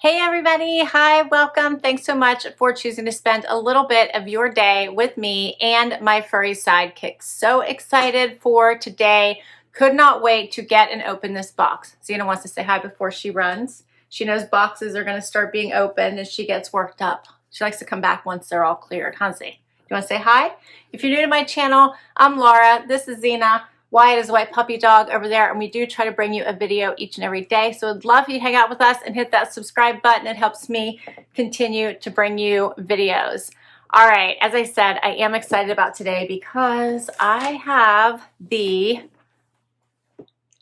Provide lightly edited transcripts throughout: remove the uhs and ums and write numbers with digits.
Hey everybody, hi, welcome. Thanks so much for choosing to spend a little bit of your day with me and my furry sidekick. So excited for today. Could not wait to get and open this box. Xena wants to say hi before she runs. She knows boxes are going to start being opened and she gets worked up. She likes to come back once they're all cleared, huh, Z? You want to say hi? If you're new to my channel, I'm Laura. This is Xena. Wyatt is a white puppy dog over there, and we do try to bring you a video each and every day. So I'd love for you to hang out with us and hit that subscribe button. It helps me continue to bring you videos. All right, as I said, I am excited about today because I have the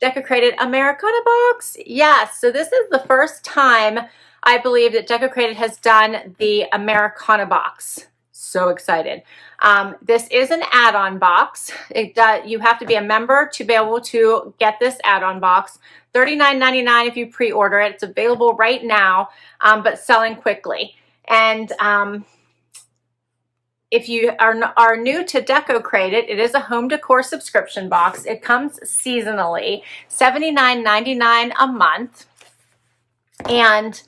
Decocrated Americana box. Yes, so this is the first time I believe that Decocrated has done the Americana box. So excited. This is an add-on box. You have to be a member to be able to get this add-on box. $39.99 if you pre-order it. It's available right now, but selling quickly. And if you are new to Decocrated, it is a home decor subscription box. It comes seasonally, $79.99 a month. And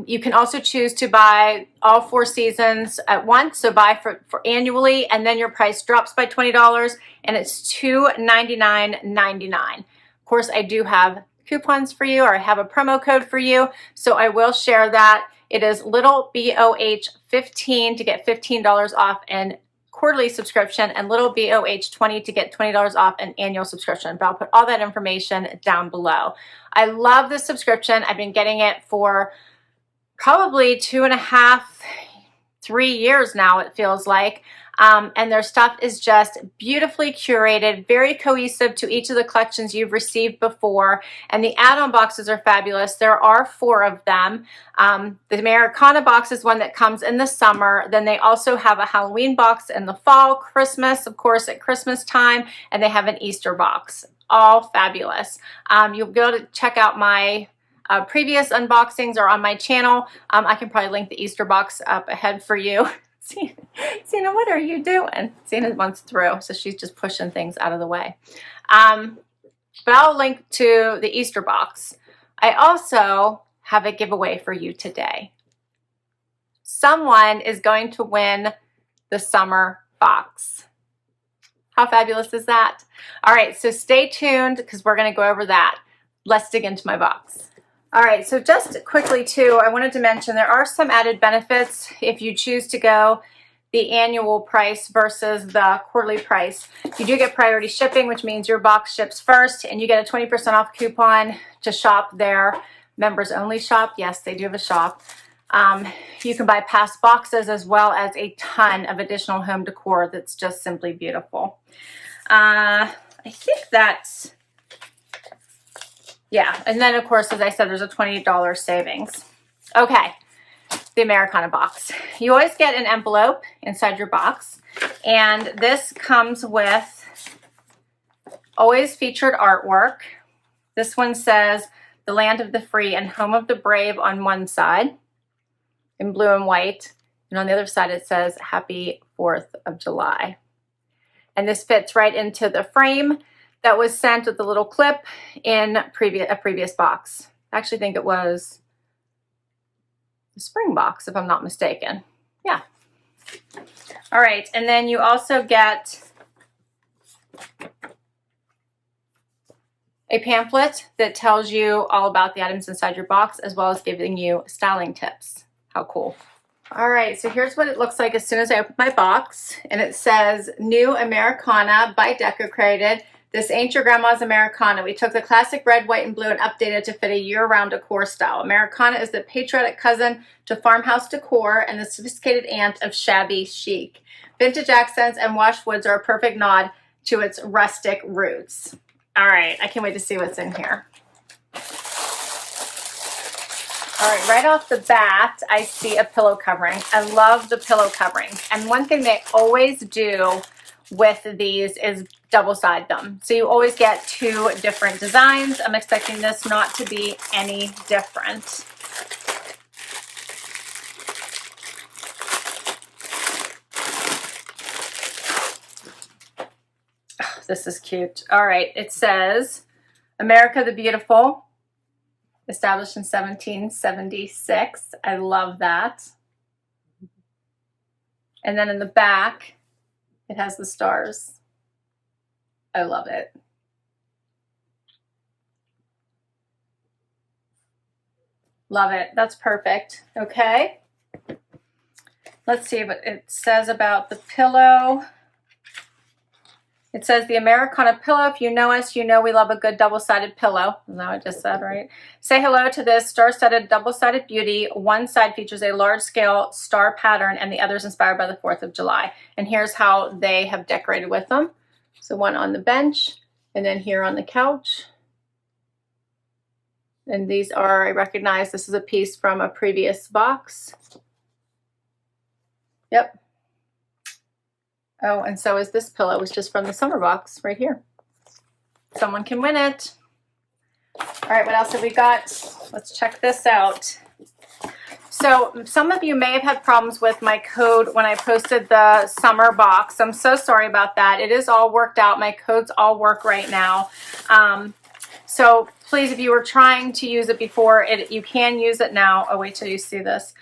you can also choose to buy all 4 seasons at once, so buy for annually, and then your price drops by $20, and it's $299.99. Of course, I do have coupons for you, or I have a promo code for you, so I will share that. It is little BOH15 to get $15 off an quarterly subscription, and little BOH20 to get $20 off an annual subscription. But I'll put all that information down below. I love this subscription. I've been getting it for probably 2.5, 3 years now, it feels like. And their stuff is just beautifully curated, very cohesive to each of the collections you've received before. And the add-on boxes are fabulous. There are 4 of them. The Americana box is one that comes in the summer. Then they also have a Halloween box in the fall, Christmas, of course, at Christmas time, and they have an Easter box. All fabulous. You'll be able to check out my previous unboxings or on my channel. I can probably link the Easter box up ahead for you. Xena, what are you doing? Xena wants through, so she's just pushing things out of the way. But I'll link to the Easter box. I also have a giveaway for you today. Someone is going to win the summer box. How fabulous is that? All right, so stay tuned because we're going to go over that. Let's dig into my box. All right, so just quickly too, I wanted to mention there are some added benefits if you choose to go the annual price versus the quarterly price. You do get priority shipping, which means your box ships first, and you get a 20% off coupon to shop their members only shop. Yes, they do have a shop. You can buy past boxes as well as a ton of additional home decor that's just simply beautiful. I think that's, yeah, and then of course, as I said, there's a $20 savings. Okay, the Americana box. You always get an envelope inside your box, and this comes with always featured artwork. This one says the land of the free and home of the brave on one side in blue and white, and on the other side it says Happy 4th of July. And this fits right into the frame that was sent with the little clip in a previous box. I actually think it was the spring box, if I'm not mistaken. Yeah. All right, and then you also get a pamphlet that tells you all about the items inside your box, as well as giving you styling tips. How cool. All right, so here's what it looks like as soon as I open my box, and it says New Americana by Decocrated. This ain't your grandma's Americana. We took the classic red, white, and blue and updated it to fit a year-round decor style. Americana is the patriotic cousin to farmhouse decor and the sophisticated aunt of shabby chic. Vintage accents and washed woods are a perfect nod to its rustic roots. All right, I can't wait to see what's in here. All right, right off the bat, I see a pillow covering. I love the pillow covering. And one thing they always do with these is double side them. So you always get 2 different designs. I'm expecting this not to be any different. Oh, this is cute. All right, it says America the Beautiful, Established in 1776. I love that. And then in the back, it has the stars. I love it. Love it. That's perfect. Okay. Let's see what it says about the pillow. It says the Americana pillow. If you know us, you know we love a good double-sided pillow. No, I just said right. Say hello to this star-studded double-sided beauty. One side features a large-scale star pattern and the other is inspired by the 4th of July. And here's how they have decorated with them. So one on the bench and then here on the couch. And these are, I recognize this is a piece from a previous box. Yep. Oh, and so is this pillow. It's just from the summer box right here. Someone can win it. All right, what else have we got? Let's check this out. So some of you may have had problems with my code when I posted the summer box. I'm so sorry about that. It is all worked out. My codes all work right now. So please, if you were trying to use it before, you can use it now. Oh, wait till you see this.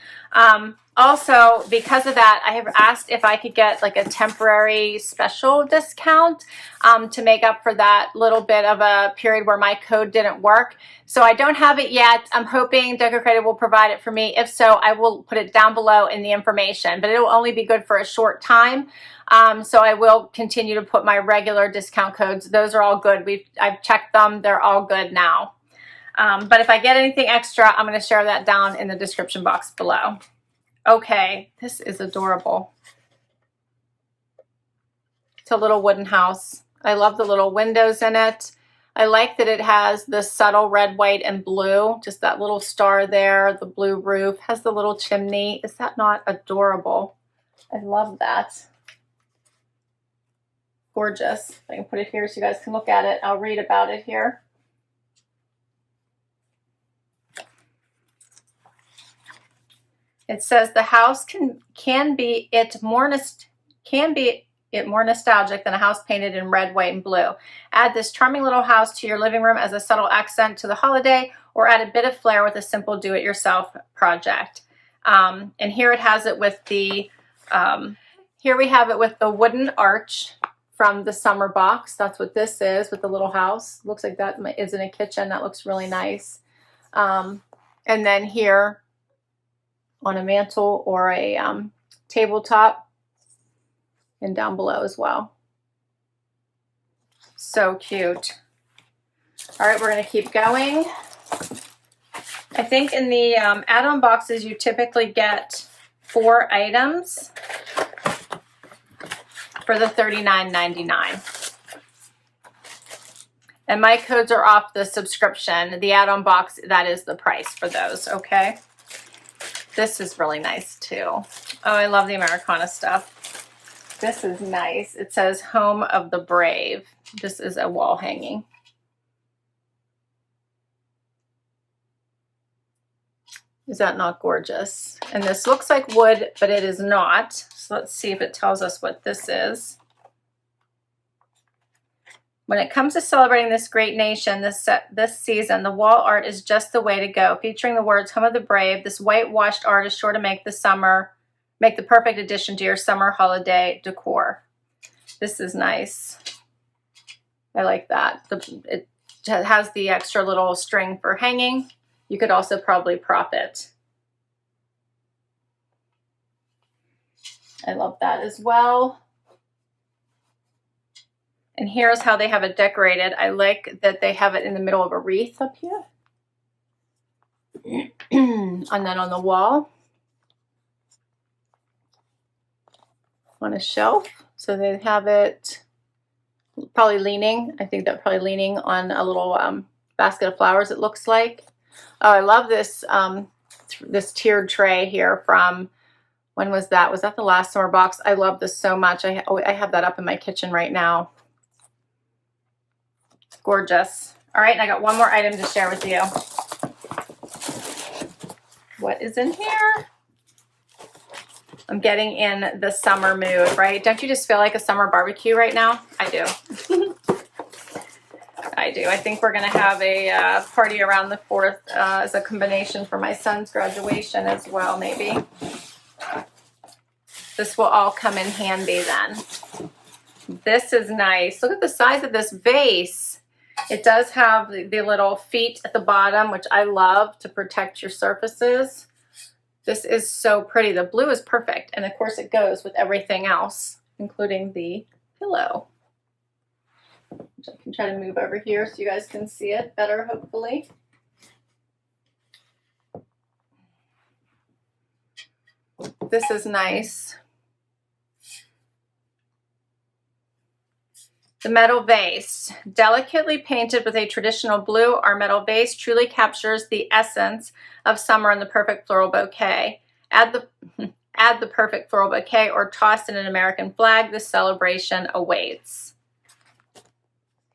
Also, because of that, I have asked if I could get like a temporary special discount to make up for that little bit of a period where my code didn't work. So I don't have it yet. I'm hoping Decocrated will provide it for me. If so, I will put it down below in the information, but it will only be good for a short time. So I will continue to put my regular discount codes. Those are all good. I've checked them. They're all good now. But if I get anything extra, I'm going to share that down in the description box below. Okay, this is adorable. It's a little wooden house. I love the little windows in it. I like that it has the subtle red, white, and blue. Just that little star there, the blue roof, has the little chimney. Is that not adorable? I love that. Gorgeous. If I can put it here so you guys can look at it. I'll read about it here. It says the house can be more nostalgic than a house painted in red, white, and blue. Add this charming little house to your living room as a subtle accent to the holiday, or add a bit of flair with a simple do-it-yourself project. And here it has it with the here we have it with the wooden arch from the summer box. That's what this is with the little house. Looks like that is in a kitchen. That looks really nice. And then here on a mantle or a tabletop, and down below as well. So cute. All right, we're going to keep going. I think in the add-on boxes you typically get 4 items for the $39.99. And my codes are off the subscription. The add-on box, that is the price for those, okay? This is really nice too. Oh, I love the Americana stuff. This is nice. It says Home of the Brave. This is a wall hanging. Is that not gorgeous? And this looks like wood, but it is not. So let's see if it tells us what this is. When it comes to celebrating this great nation this season, the wall art is just the way to go. Featuring the words Home of the Brave, this whitewashed art is sure to make the perfect addition to your summer holiday decor. This is nice. I like that. It has the extra little string for hanging. You could also probably prop it. I love that as well. And here's how they have it decorated. I like that they have it in the middle of a wreath up here. And then on the wall, on a shelf. So they have it probably leaning. I think they're probably leaning on a little basket of flowers, it looks like. Oh, I love this, this tiered tray here from, when was that? Was that the last summer box? I love this so much. I have that up in my kitchen right now. Gorgeous. All right, and I got one more item to share with you. What is in here? I'm getting in the summer mood, right? Don't you just feel like a summer barbecue right now? I do. I do. I think we're going to have a party around the 4th as a combination for my son's graduation as well, maybe. This will all come in handy then. This is nice. Look at the size of this vase. It does have the little feet at the bottom, which I love to protect your surfaces. This is so pretty. The blue is perfect. And of course it goes with everything else, including the pillow. Which I can try to move over here so you guys can see it better, hopefully. This is nice. The metal vase, delicately painted with a traditional blue, our metal vase truly captures the essence of summer in the perfect floral bouquet. Add the perfect floral bouquet or toss in an American flag. This celebration awaits.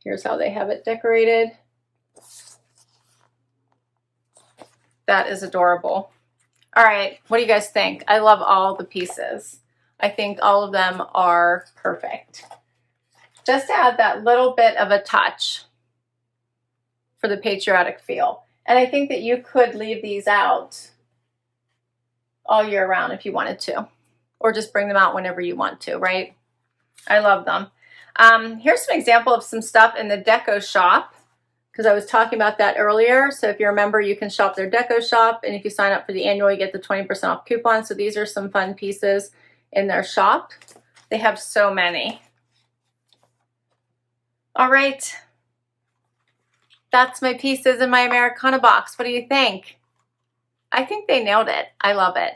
Here's how they have it decorated. That is adorable. All right, what do you guys think? I love all the pieces. I think all of them are perfect. Just to add that little bit of a touch for the patriotic feel. And I think that you could leave these out all year round if you wanted to, or just bring them out whenever you want to, right? I love them. Here's some example of some stuff in the Deco shop, because I was talking about that earlier. So if you remember, you can shop their Deco shop, and if you sign up for the annual, you get the 20% off coupon. So these are some fun pieces in their shop. They have so many. All right, that's my pieces in my Americana box. What do you think? I think they nailed it. I love it.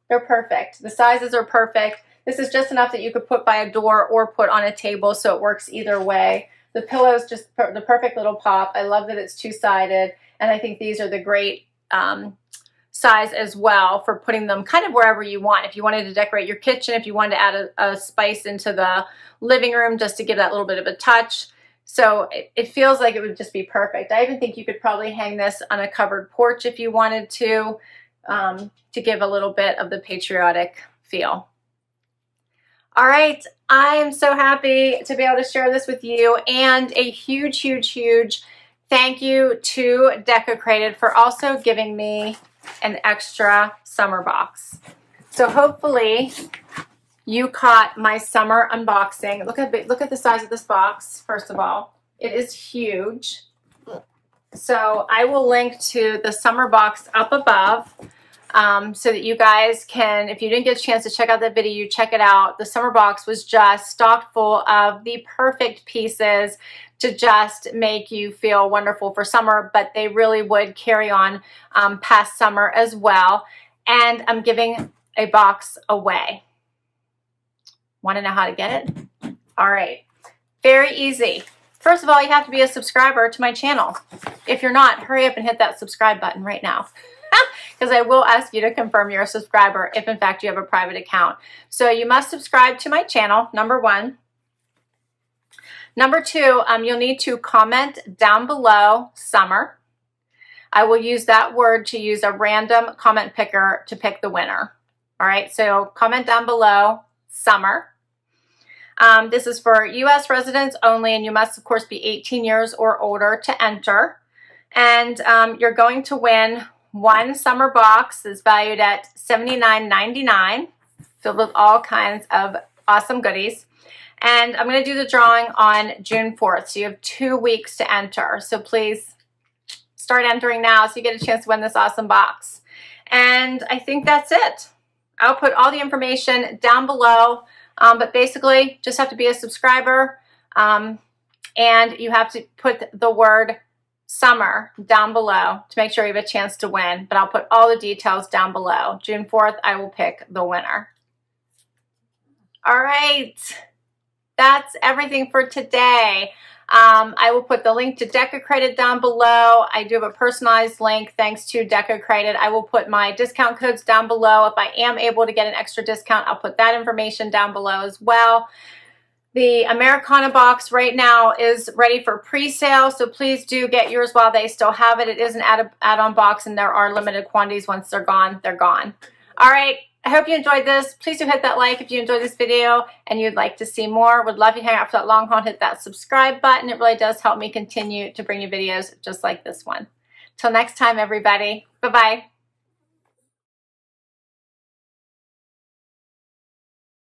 They're perfect. The sizes are perfect. This is just enough that you could put by a door or put on a table, so it works either way. The pillow's just the perfect little pop. I love that it's two-sided, and I think these are the great size as well for putting them kind of wherever you want. If you wanted to decorate your kitchen, if you wanted to add a spice into the living room just to give that little bit of a touch. So it feels like it would just be perfect. I even think you could probably hang this on a covered porch if you wanted to give a little bit of the patriotic feel. All right, I am so happy to be able to share this with you, and a huge, huge, huge thank you to Decocrated for also giving me an extra summer box. So hopefully you caught my summer unboxing. Look at the size of this box, first of all. It is huge. So I will link to the summer box up above so that you guys can, if you didn't get a chance to check out that video, you check it out. The summer box was just stocked full of the perfect pieces to just make you feel wonderful for summer, but they really would carry on past summer as well. And I'm giving a box away. Want to know how to get it? All right, very easy. First of all, you have to be a subscriber to my channel. If you're not, hurry up and hit that subscribe button right now, because I will ask you to confirm you're a subscriber if in fact you have a private account. So you must subscribe to my channel, number one. Number two, you'll need to comment down below summer. I will use that word to use a random comment picker to pick the winner. All right, so comment down below summer. This is for U.S. residents only, and you must, of course, be 18 years or older to enter. And you're going to win one summer box that's valued at $79.99, filled with all kinds of awesome goodies. And I'm going to do the drawing on June 4th, so you have 2 weeks to enter. So please start entering now so you get a chance to win this awesome box. And I think that's it. I'll put all the information down below, but basically just have to be a subscriber, and you have to put the word summer down below to make sure you have a chance to win. But I'll put all the details down below. June 4th, I will pick the winner. All right. That's everything for today. I will put the link to Decocrated down below. I do have a personalized link thanks to Decocrated. I will put my discount codes down below. If I am able to get an extra discount, I'll put that information down below as well. The Americana box right now is ready for pre-sale, so please do get yours while they still have it. It is an add-on box, and there are limited quantities. Once they're gone, they're gone. All right. I hope you enjoyed this. Please do hit that like if you enjoyed this video and you'd like to see more. Would love you to hang out for that long haul and hit that subscribe button. It really does help me continue to bring you videos just like this one. Till next time, everybody. Bye-bye.